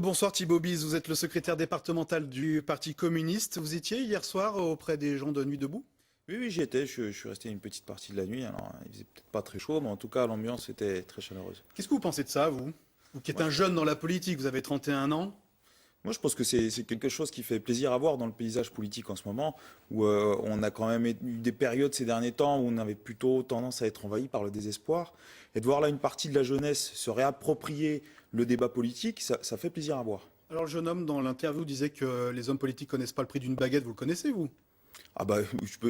Bonsoir Thibaut Bise, vous êtes le secrétaire départemental du Parti communiste. Vous étiez hier soir auprès des gens de Nuit debout? Oui, oui, j'y étais. Je suis resté une petite partie de la nuit. Alors, il faisait peut-être pas très chaud, mais en tout cas, l'ambiance était très chaleureuse. Qu'est-ce que vous pensez de ça, vous? Vous qui êtes Moi, un jeune dans la politique, vous avez 31 ans. moi, je pense que c'est quelque chose qui fait plaisir à voir dans le paysage politique en ce moment, où on a quand même eu des périodes ces derniers temps où on avait plutôt tendance à être envahi par le désespoir. Et de voir là une partie de la jeunesse se réapproprier le débat politique, ça fait plaisir à voir. Alors le jeune homme dans l'interview disait que les hommes politiques connaissent pas le prix d'une baguette, vous le connaissez, vous? Ah bah,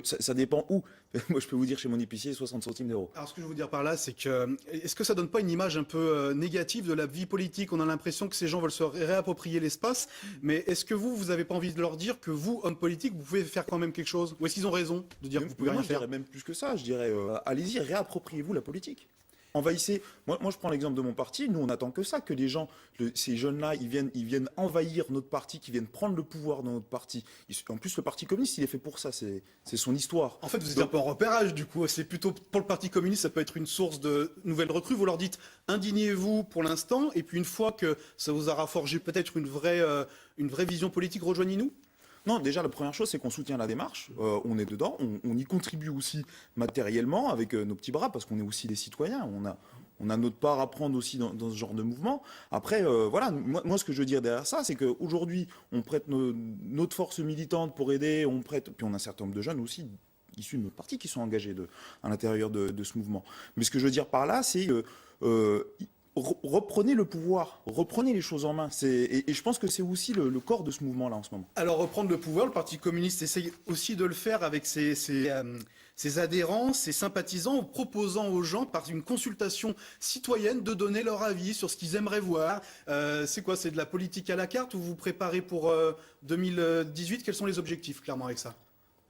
ça dépend où. Moi, je peux vous dire chez mon épicier, 60 centimes d'euros. Alors ce que je veux vous dire par là, c'est que est-ce que ça donne pas une image un peu négative de la vie politique? On a l'impression que ces gens veulent se réapproprier l'espace, mais est-ce que vous avez pas envie de leur dire que vous, hommes politiques, vous pouvez faire quand même quelque chose? Ou est-ce qu'ils ont raison de dire que vous pouvez Mais moi, rien je faire? dirais même plus que ça. Je dirais, allez-y, réappropriez-vous la politique. Envahissez. Moi, je prends l'exemple de mon parti. Nous, on attend que ça, que les gens, ces jeunes-là, ils viennent envahir notre parti, qu'ils viennent prendre le pouvoir dans notre parti. En plus, le Parti communiste, il est fait pour ça. C'est son histoire. En fait, vous êtes un Donc, peu en repérage, du coup. C'est plutôt pour le Parti communiste, ça peut être une source de nouvelles recrues. Vous leur dites, indignez-vous pour l'instant, et puis une fois que ça vous aura forgé peut-être une vraie vision politique, rejoignez-nous. non, déjà, la première chose, c'est qu'on soutient la démarche. On est dedans. On y contribue aussi matériellement avec nos petits bras, parce qu'on est aussi des citoyens. On a notre part à prendre aussi dans ce genre de mouvement. Après, voilà, moi, ce que je veux dire derrière ça, c'est qu'aujourd'hui, on prête notre force militante pour aider, puis on a un certain nombre de jeunes aussi issus de notre parti qui sont engagés à l'intérieur de ce mouvement. Mais ce que je veux dire par là, c'est reprenez le pouvoir, reprenez les choses en main. Et je pense que c'est aussi le corps de ce mouvement-là en ce moment. Alors, reprendre le pouvoir, le Parti communiste essaye aussi de le faire avec ses adhérents, ses sympathisants, en proposant aux gens, par une consultation citoyenne, de donner leur avis sur ce qu'ils aimeraient voir. C'est quoi? C'est de la politique à la carte ou vous préparez pour 2018? Quels sont les objectifs, clairement, avec ça?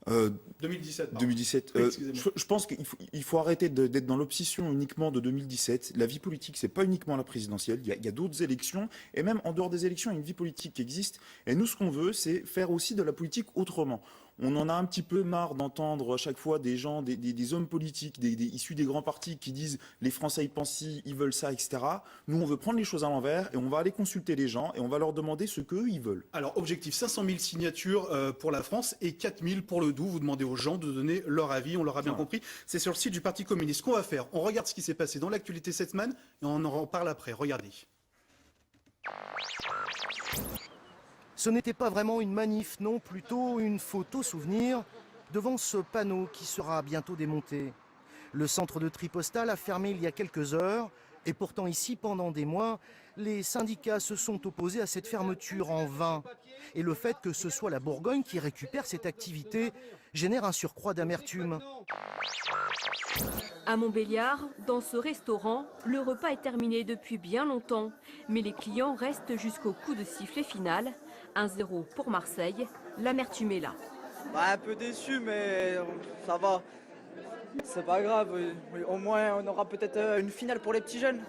Euh, 2017, pardon. 2017. Oui, excusez-moi. Je pense qu'il faut arrêter d'être dans l'obsession uniquement de 2017. La vie politique, c'est pas uniquement la présidentielle. Il y a d'autres élections. Et même en dehors des élections, il y a une vie politique qui existe. Et nous, ce qu'on veut, c'est faire aussi de la politique autrement. On en a un petit peu marre d'entendre à chaque fois des gens, des hommes politiques, issus des grands partis qui disent les Français ils pensent ci, ils veulent ça, etc. Nous, on veut prendre les choses à l'envers et on va aller consulter les gens et on va leur demander ce qu'eux, ils veulent. Alors, objectif 500 000 signatures pour la France et 4 000 pour le Doubs. Vous demandez aux gens de donner leur avis, on l'aura bien compris. C'est sur le site du Parti communiste. Ce qu'on va faire, on regarde ce qui s'est passé dans l'actualité cette semaine et on en reparle après. Regardez. Ce n'était pas vraiment une manif, non, plutôt une photo souvenir devant ce panneau qui sera bientôt démonté. Le centre de tri postal a fermé il y a quelques heures et pourtant ici, pendant des mois, les syndicats se sont opposés à cette fermeture en vain. Et le fait que ce soit la Bourgogne qui récupère cette activité génère un surcroît d'amertume. À Montbéliard, dans ce restaurant, le repas est terminé depuis bien longtemps. Mais les clients restent jusqu'au coup de sifflet final. 1-0 pour Marseille, l'amertume est là. Un peu déçu, mais ça va. C'est pas grave, au moins on aura peut-être une finale pour les petits jeunes.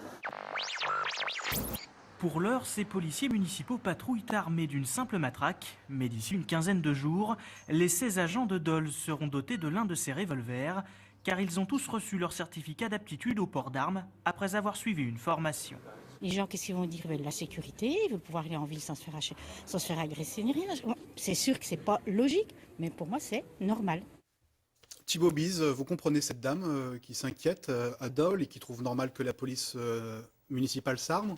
Pour l'heure, ces policiers municipaux patrouillent armés d'une simple matraque. Mais d'ici une quinzaine de jours, les 16 agents de Dole seront dotés de l'un de ces revolvers, car ils ont tous reçu leur certificat d'aptitude au port d'armes après avoir suivi une formation. Les gens, qu'est-ce qu'ils vont dire? La sécurité, ils veulent pouvoir aller en ville sans se faire agresser ni rien. C'est sûr que c'est pas logique, mais pour moi, c'est normal. Thibaut Bise, vous comprenez cette dame qui s'inquiète à Dole et qui trouve normal que la police municipale s'arme?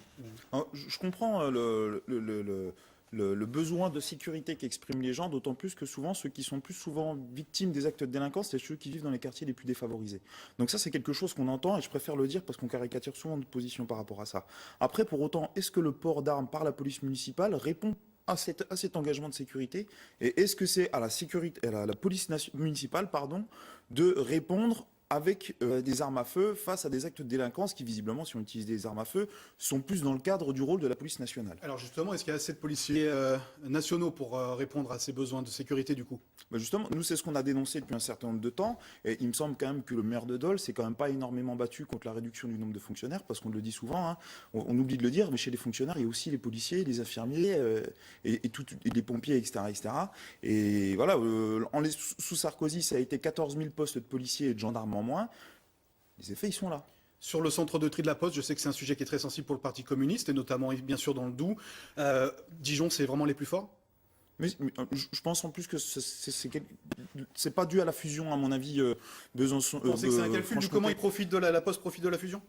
Alors, je comprends le besoin de sécurité qu'expriment les gens, d'autant plus que souvent, ceux qui sont plus souvent victimes des actes de délinquance, c'est ceux qui vivent dans les quartiers les plus défavorisés. Donc ça, c'est quelque chose qu'on entend et je préfère le dire parce qu'on caricature souvent notre position par rapport à ça. Après, pour autant, est-ce que le port d'armes par la police municipale répond à cet engagement de sécurité? Et est-ce que c'est à la sécurité, à la police municipale, pardon, de répondre avec des armes à feu face à des actes de délinquance qui, visiblement, si on utilise des armes à feu, sont plus dans le cadre du rôle de la police nationale. Alors justement, est-ce qu'il y a assez de policiers nationaux pour répondre à ces besoins de sécurité du coup? Ben justement, nous, c'est ce qu'on a dénoncé depuis un certain nombre de temps. Et il me semble quand même que le maire de Dole s'est quand même pas énormément battu contre la réduction du nombre de fonctionnaires, parce qu'on le dit souvent, hein, on oublie de le dire, mais chez les fonctionnaires, il y a aussi les policiers, les infirmiers, et les pompiers, etc., etc. Et voilà, sous Sarkozy, ça a été 14 000 postes de policiers et de gendarmes en moins. Les effets, ils sont là. Sur le centre de tri de la Poste, je sais que c'est un sujet qui est très sensible pour le Parti communiste, et notamment, bien sûr, dans le Doubs. Dijon, c'est vraiment les plus forts? Mais, je pense en plus que c'est pas dû à la fusion, à mon avis, Besançon. Vous pensez que c'est un calcul de Franche-Comté. comment ils profitent de la Poste profite de la fusion?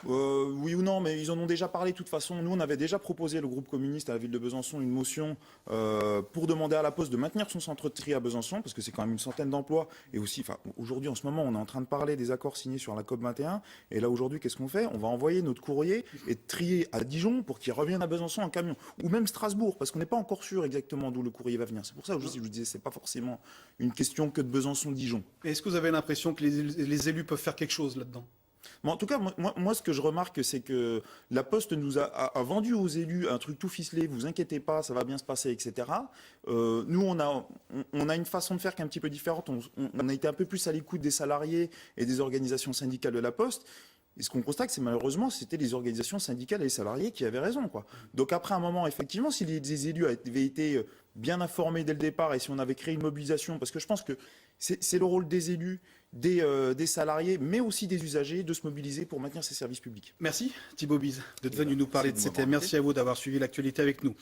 Oui ou non, mais ils en ont déjà parlé de toute façon. Nous, on avait déjà proposé, le groupe communiste à la ville de Besançon, une motion pour demander à la Poste de maintenir son centre de tri à Besançon, parce que c'est quand même une centaine d'emplois. Et aussi, enfin, aujourd'hui, en ce moment, on est en train de parler des accords signés sur la COP 21. Et là, aujourd'hui, qu'est-ce qu'on fait? On va envoyer notre courrier et trier à Dijon pour qu'il revienne à Besançon en camion. Ou même Strasbourg, parce qu'on n'est pas encore sûr exactement d'où le courrier va venir. C'est pour ça que je vous disais, c'est pas forcément une question que de Besançon-Dijon. Est-ce que vous avez l'impression que les élus peuvent faire quelque chose là-dedans? Mais en tout cas, moi, ce que je remarque, c'est que la Poste nous a vendu aux élus un truc tout ficelé, vous inquiétez pas, ça va bien se passer, etc. Nous, on a une façon de faire qui est un petit peu différente. On a été un peu plus à l'écoute des salariés et des organisations syndicales de la Poste. Et ce qu'on constate, c'est malheureusement, c'était les organisations syndicales et les salariés qui avaient raison, quoi. Donc après un moment, effectivement, si les élus avaient été bien informés dès le départ et si on avait créé une mobilisation, parce que je pense que c'est le rôle des élus, des salariés, mais aussi des usagers, de se mobiliser pour maintenir ces services publics. Merci Thibaut Bise d'être venu nous parler de ces thèmes. Merci à vous d'avoir suivi l'actualité avec nous.